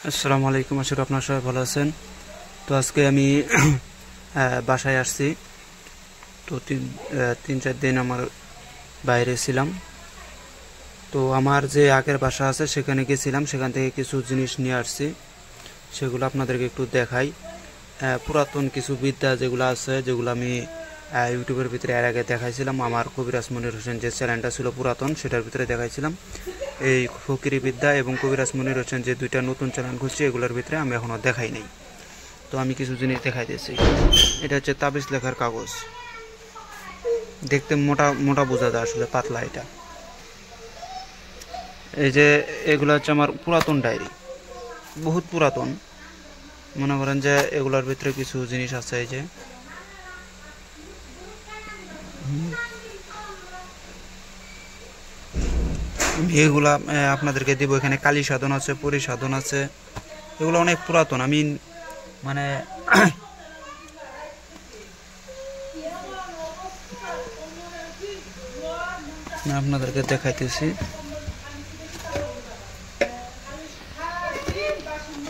আসসালামু আলাইকুম। আশা করি আপনারা সবাই ভালো আছেন। তো আজকে আমি বাসায় আসছি। তো তিন চার দিন আমার বাইরে ছিলাম। তো আমার যে আগের বাসা আছে সেখানে গেছিলাম, সেখান থেকে কিছু জিনিস নিয়ে আসছি, সেগুলো আপনাদেরকে একটু দেখাই। পুরাতন কিছু বিদ্যা যেগুলো আছে, যেগুলো আমি ইউটিউবের ভিতরে এর আগে দেখাইছিলাম। আমার কবিরাজ মনির হোসেন যে চ্যানেলটা ছিল পুরাতন, সেটার ভিতরে দেখাইছিলাম। এই ফকিরি বিদ্যা এবং কবিরাজ মনির হোসেন যে দুইটা নতুন চ্যানেল খুঁজছি, এগুলোর ভিতরে আমি এখনও দেখাই নাই। তো আমি কিছু জিনিস দেখাই দিয়েছি। এটা হচ্ছে তাবিজ লেখার কাগজ। দেখতে মোটা মোটা বোঝা যায়, আসলে পাতলা এটা। এই যে এগুলো হচ্ছে আমার পুরাতন ডায়েরি, বহুত পুরাতন। মনে করেন যে এগুলোর ভিতরে কিছু জিনিস আছে। এই যে এগুলা আপনাদেরকে দিব। এখানে কালী সাধন আছে, পরি সাধন আছে। এগুলো অনেক পুরাতন। আমি মানে আপনাদেরকে দেখাইতেছি।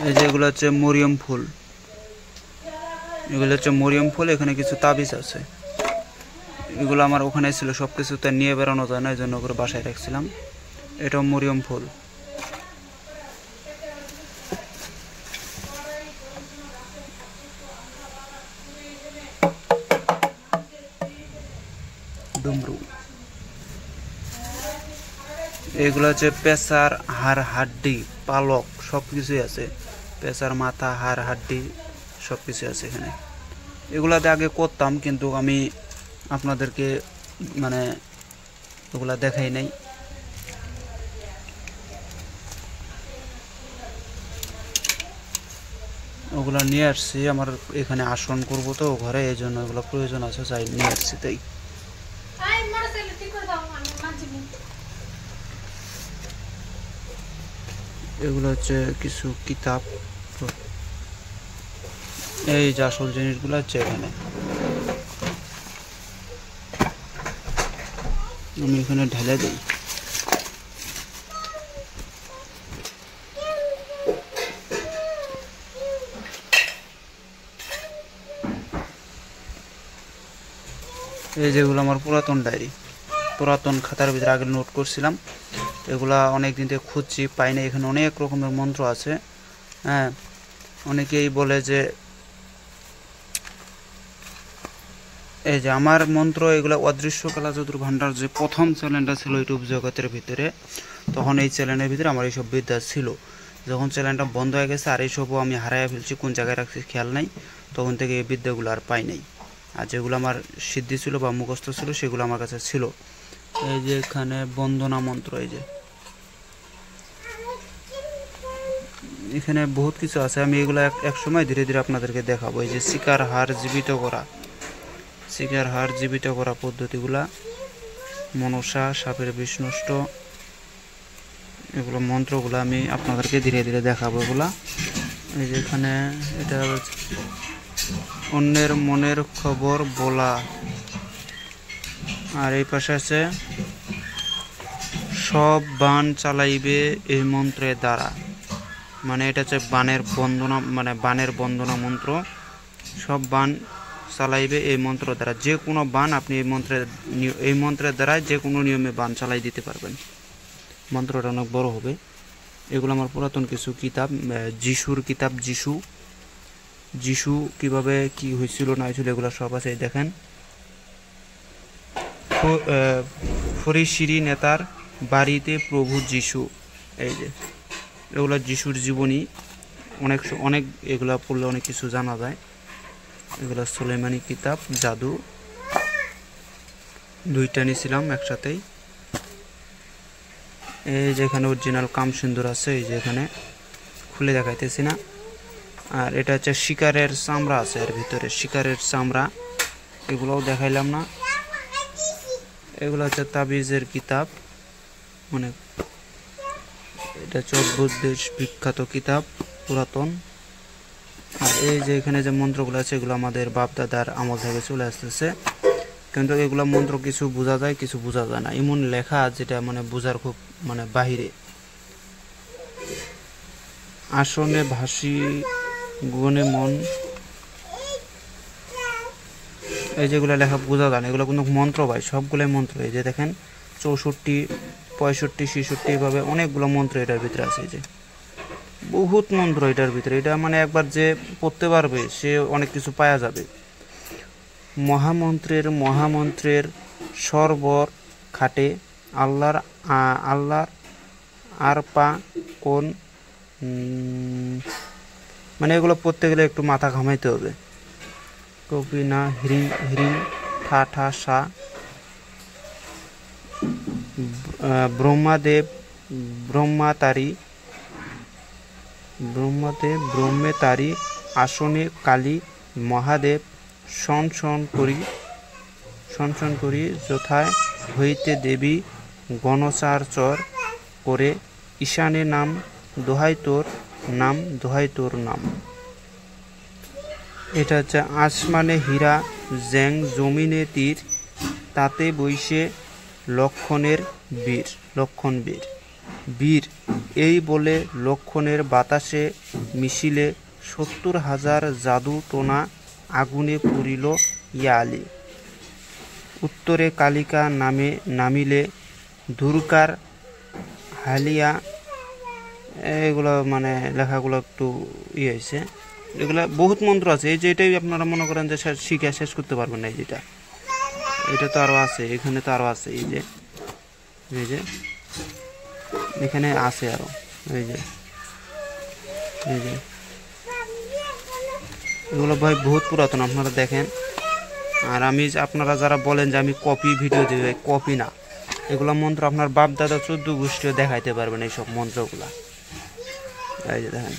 এই যে এগুলো হচ্ছে মরিয়ম ফুল, এগুলো হচ্ছে মরিয়ম ফুল। এখানে কিছু তাবিজ আছে, এগুলো আমার ওখানে ছিল। সব কিছু তো নিয়ে বেরোনো যায় না, এই জন্য করে বাসায় রাখছিলাম। এটাও মরিয়ম ফুল। ডুমরু। এগুলো হচ্ছে পেশার, হাড়, হাড্ডি, পালক, সব কিছুই আছে। পেশার, মাথা, হাড়, হাড্ডি সব কিছু আছে এখানে। এগুলাতে আগে করতাম, কিন্তু আমি আপনাদেরকে মানে ওগুলা দেখাই নাই। ওগুলো নিয়ে আসছি। আমার এখানে আসন করব তো ঘরে, এই জন্য এগুলো প্রয়োজন আছে, চাই নিয়ে আসছি। তাই এগুলো হচ্ছে কিছু কিতাব। এই যে আসল জিনিসগুলো হচ্ছে এখানে। আমি এখানে ঢেলে দিই। এই যেগুলো আমার পুরাতন ডায়েরি, পুরাতন খাতার ভিতরে আগে নোট করছিলাম। এগুলা অনেক দিন থেকে খুঁজছি, পাই না। এখানে অনেক রকমের মন্ত্র আছে। হ্যাঁ, অনেকেই বলে যে এই যে আমার মন্ত্র, এগুলো অদৃশ্য কালা চতুর ভান্ডার যে প্রথম চ্যানেলটা ছিল ইউটিউব জগতের ভিতরে, তখন এই চ্যানেলের ভিতরে আমার এইসব বিদ্যা ছিল। যখন চ্যানেলটা বন্ধ হয়ে গেছে আর এইসবও আমি হারাইয়া ফেলছি, কোন জায়গায় রাখছি খেয়াল নাই, তখন থেকে এই বিদ্যাগুলো আর পাই নাই। আর যেগুলো আমার সিদ্ধি ছিল বা মুখস্থ ছিল, সেগুলো আমার কাছে ছিল। এই যে এখানে বন্দনা মন্ত্র, এই যে এখানে বহুত কিছু আছে। আমি এগুলো এক সময় ধীরে ধীরে আপনাদেরকে দেখাবো। এই যে শিকার হার জীবিত করা, শিকার হার জীবিত করা পদ্ধতিগুলা, মনসা, সাপের বিষ নষ্ট, এগুলো মন্ত্রগুলো আমি আপনাদেরকে ধীরে ধীরে দেখাবো এগুলা। এই যে এখানে এটা অন্যের মনের খবর বলা। আর এই পাশে আছে সব বান চালাইবে এই মন্ত্রের দ্বারা। মানে এটা হচ্ছে বানের বন্দনা, মানে বানের বন্দনা মন্ত্র। সব বান চালাইবে এই মন্ত্র দ্বারা। যে কোনো বান আপনি এই মন্ত্রের দ্বারা যে কোনো নিয়মে বান চালাই দিতে পারবেন। মন্ত্রটা অনেক বড় হবে। এগুলো আমার পুরাতন কিছু কিতাব, যিশুর কিতাব। যিশু কিভাবে কি হয়েছিল না হয়েছিল এগুলো সব আছে। দেখেন, ফরিসিরি নেতার বাড়িতে প্রভু যিশু। এই যে এগুলো যিশুর জীবনী। অনেক এগুলা পড়লে অনেক কিছু জানা যায়। এগুলো সুলেমানি কিতাব, জাদু, দুইটা নিয়েছিলাম একসাথেই। এই যে এখানে অরিজিনাল কামসিন্দুর আছে, এই যে এখানে খুলে দেখাইতেছি না। আর এটা হচ্ছে শিকারের চামড়া আছে এর ভিতরে, শিকারের চামড়া, এগুলোও দেখাইলাম না। এগুলো হচ্ছে তাবিজের কিতাব, মানে এটা হচ্ছে অদ্ভুত দেশ বিখ্যাত কিতাব, পুরাতন। আর এই যে এখানে যে মন্ত্রগুলো আছে, এগুলো আমাদের বাপদাদার আমল থেকে চলে আসতেছে, কিন্তু এগুলো মন্ত্র কিছু বোঝা যায়, কিছু বোঝা যায় না। এমন লেখা যেটা মানে বোঝার খুব মানে বাহিরে। আসনে ভাসি গুণে মন, এই যেগুলো লেখা বোঝা যায় না, এগুলো কিন্তু মন্ত্র ভাই, সবগুলোই মন্ত্র। এই যে দেখেন 64, 65, 66 এভাবে অনেকগুলো মন্ত্র এটার ভিতরে আছে। এই যে বহুত মন্ত্র এটার ভিতরে, এটা মানে একবার যে পড়তে পারবে সে অনেক কিছু পাওয়া যাবে। মহামন্ত্রের সর্বর খাটে আল্লাহর আর পা কোন, মানে এগুলো পড়তে গেলে একটু মাথা ঘামাইতে হবে। কপি না হ্রিং হ্রিং ঠা ঠা সা, ব্রহ্মাদেব ব্রহ্মে তারি আসনে কালী, মহাদেব শন শন করি যথায় হইতে দেবী গণচার করে, ঈশানে নাম দোহাই তোর নাম। এটা হচ্ছে আসমানে হীরা জ্যাং জমিনে তীর, তাতে বইসে লক্ষণ বীর। এই বলে লক্ষণের বাতাসে মিশিলে 70,000 জাদু টোনা আগুনে পুরিল ইয়ালি। উত্তরে কালিকা নামিলে দুর্গার হালিয়া, এগুলো মানে লেখাগুলো একটু হয়েছে, এগুলা বহুত মন্ত্র আছে। এই যে এটাই আপনারা মনে করেন যে শিখে শেষ করতে পারবেন না। এটা তো আরো আছে, এখানে তো আরো আছে। এই যে এখানে আছে আরো, এই যে এগুলো ভাই বহুত পুরাতন, আপনারা দেখেন। আর আপনারা যারা বলেন যে আমি কপি ভিডিও দিই, কপি না, এগুলো মন্ত্র আপনার বাপ দাদা 14 গোষ্ঠীও দেখাইতে পারবেন এইসব মন্ত্রগুলা। এই যে দেখেন,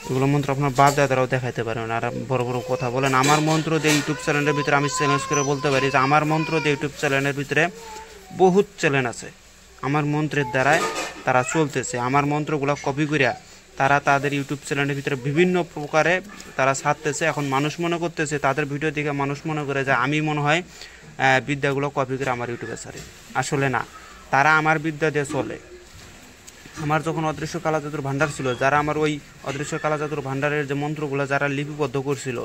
এগুলো মন্ত্র আপনার বাপ দাদারাও দেখাইতে পারবেন। আর বড় বড় কথা বলেন। আমার মন্ত্র দিয়ে ইউটিউব চ্যানেলের ভিতরে আমি চ্যালেঞ্জ করে বলতে পারি যে আমার মন্ত্র দিয়ে ইউটিউব চ্যানেলের ভিতরে বহুত চ্যানেল আছে, আমার মন্ত্রের দ্বারাই তারা চলতেছে। আমার মন্ত্রগুলো কপি করিয়া তারা তাদের ইউটিউব চ্যানেলের ভিতরে বিভিন্ন প্রকারে তারা ছাড়তেছে। এখন মানুষ মনে করতেছে, তাদের ভিডিও দেখে মানুষ মনে করে যে আমি মনে হয় বিদ্যাগুলো কপি করে আমার ইউটিউবে ছাড়ি। আসলে না, তারা আমার বিদ্যা দিয়ে চলে। আমার যখন অদৃশ্য কালাজাদুর ভান্ডার ছিল, যারা আমার ওই অদৃশ্য কালাজাদুর ভান্ডারের যে মন্ত্রগুলো যারা লিপিবদ্ধ করছিল,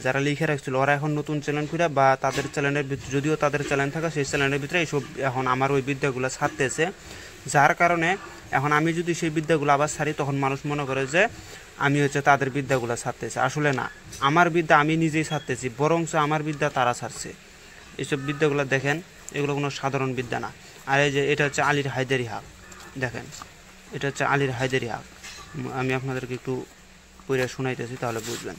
যারা লিখে রাখছিল, ওরা এখন নতুন চ্যানেল খুঁড়ে বা তাদের চ্যানেলের ভিতরে, যদিও তাদের চ্যানেল থাকে, সেই চ্যানেলের ভিতরে এইসব এখন আমার ওই বিদ্যাগুলো ছাড়তেছে। যার কারণে এখন আমি যদি সেই বিদ্যাগুলো আবার ছাড়ি, তখন মানুষ মনে করে যে আমি তাদের বিদ্যাগুলো ছাড়তেছি। আসলে না, আমার বিদ্যা আমি নিজেই ছাড়তেছি, বরঞ্চ আমার বিদ্যা তারা ছাড়ছে। এইসব বিদ্যাগুলো দেখেন, এগুলো কোনো সাধারণ বিদ্যা না। আর এই যে এটা হচ্ছে আলীর হায়দারি হাক, দেখেন এটা হচ্ছে আলীর হায়দারি হাক। আমি আপনাদেরকে একটু পড়ে শোনাইতেছি, তাহলে বুঝবেন।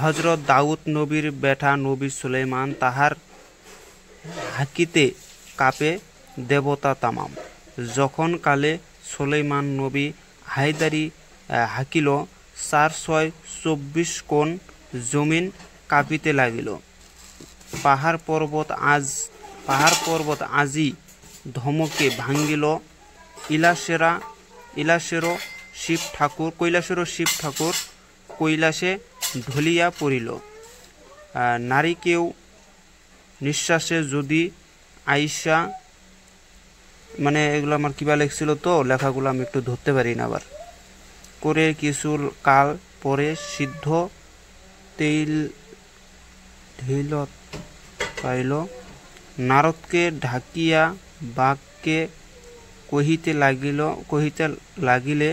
হজরত দাউদ নবীর বেটা নবী সুলাইমান, তাহার হাকিতে কাপে দেবতা তামাম। যখন কালে সুলাইমান নবী হায়দারি হাকিল, 4-6-24 কোণ জমিন কাঁপিতে লাগিল। পাহাড় পর্বত আজি ধমকে ভাঙ্গিল। কৈলাসেরও শিব ঠাকুর কৈলাসে ঢলিয়া পড়িল। নারীকেও নিঃশ্বাসে যদি আইসা, মানে এগুলো আমার কিবা লেখছিল তো, লেখাগুলো আমি একটু ধরতে পারি না। আবার করে কিছু কাল পরে সিদ্ধ ঢিলত পাইল। নারদকে ঢাকিয়া বাঘকে কহিতে লাগিলে,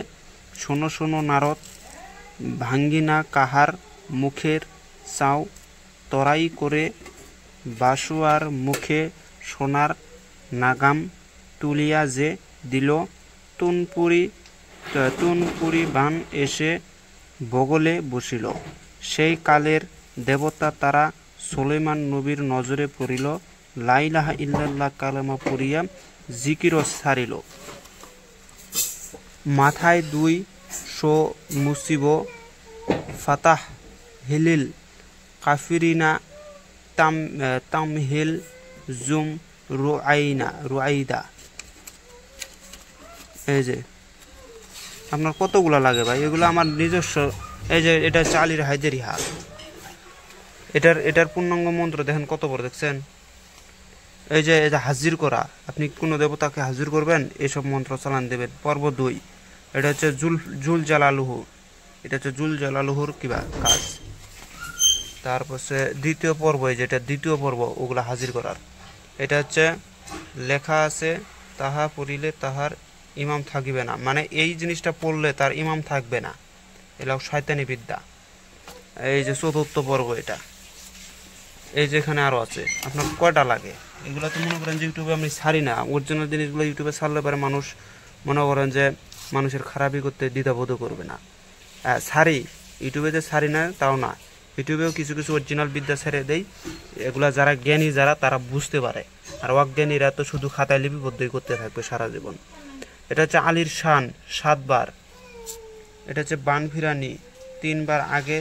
শোনো নারদ, ভাঙ্গি না কাহার মুখের চাও, তরাই করে বাসুয়ার মুখে সোনার নাগাম তুলিয়া যে দিল। তুনপুরি বান এসে বগলে বসিল। সেই কালের দেবতা তারা সুলাইমান নবীর নজরে পড়িল। লা ইলাহা ইল্লাল্লাহ কালেমা পড়িয়া জিকির ছাড়িল। মাথায় 200 মুসিব, ফাতাহ হিলিল কাফিরিনা তামহিল জুম রুআইদা। এই যে আপনার কতগুলা লাগে ভাই, এগুলো আমার নিজস্ব। এই যে এটা হচ্ছে আলীর হায়দারি হাক। এটার পূর্ণাঙ্গ মন্ত্র দেখেন কত বড়, দেখছেন? এই যে এটা হাজির করা, আপনি কোনো দেবতাকে হাজির করবেন, এইসব মন্ত্র চালান দেবেন। পর্ব 2, এটা হচ্ছে জুল জালালুহু, এটা হচ্ছে জুল জালালুহুর কিবা কাজ। তারপর দ্বিতীয় পর্ব, যেটা দ্বিতীয় পর্ব ওগুলা হাজির করার। এটা হচ্ছে লেখা আছে তাহা পড়িলে তাহার ইমাম থাকিবে না, মানে এই জিনিসটা পড়লে তার ইমাম থাকবে না, এটা শয়তানি বিদ্যা। এই যে চতুর্থ পর্ব এটা, এই যেখানে আরও আছে। আপনার কয়টা লাগে এগুলো তো মনে করেন যে ইউটিউবে আমি ছাড়ি না, অরিজিনাল জিনিসগুলো ইউটিউবে ছাড়লে পরে মানুষ মনে করেন যে মানুষের খারাপই করতে দ্বিধাবোধ করবে না। ছাড়ি, ইউটিউবে যে ছাড়ি না তাও না, ইউটিউবেও কিছু কিছু অরিজিনাল বিদ্যা ছেড়ে দেই, এগুলা যারা জ্ঞানী যারা তারা বুঝতে পারে, আর অজ্ঞানীরা তো শুধু খাতায় লিপিবদ্ধই করতে থাকবে সারা জীবন। এটা হচ্ছে আলীর শান 7 বার, এটা হচ্ছে বান ফিরানি 3 বার আগে,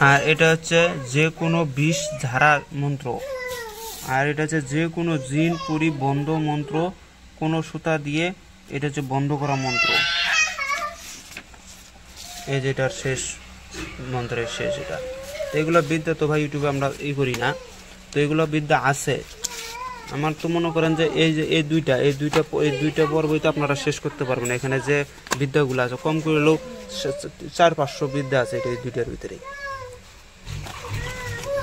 আর এটা হচ্ছে যে কোনো বিষ ঝাড়া মন্ত্র, আর এটা হচ্ছে যে কোনো জিন পুরি বন্ধ মন্ত্র, কোনো সুতা দিয়ে এটা হচ্ছে বন্ধ করা মন্ত্র। এই যেটার শেষ মন্ত্রের শেষ এটা। তো এগুলো বিদ্যা তো ভাই ইউটিউবে আমরা করি না, তো এগুলো বিদ্যা আছে আমার। তো মনে করেন যে এই দুইটা পর্বই তো আপনারা শেষ করতে পারবেন। এখানে যে বিদ্যাগুলো আছে কম করলেও 400-500 বিদ্যা আছে এই দুইটার ভিতরে।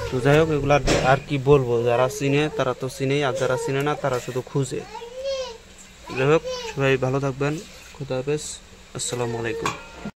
তো যাই হোক, এগুলো আর কি বলবো, যারা চিনে তারা তো চিনেই, আর যারা চিনে না তারা শুধু খুঁজে। যাই হোক, সবাই ভালো থাকবেন, খুদা হাফেজ, আসসালামু আলাইকুম।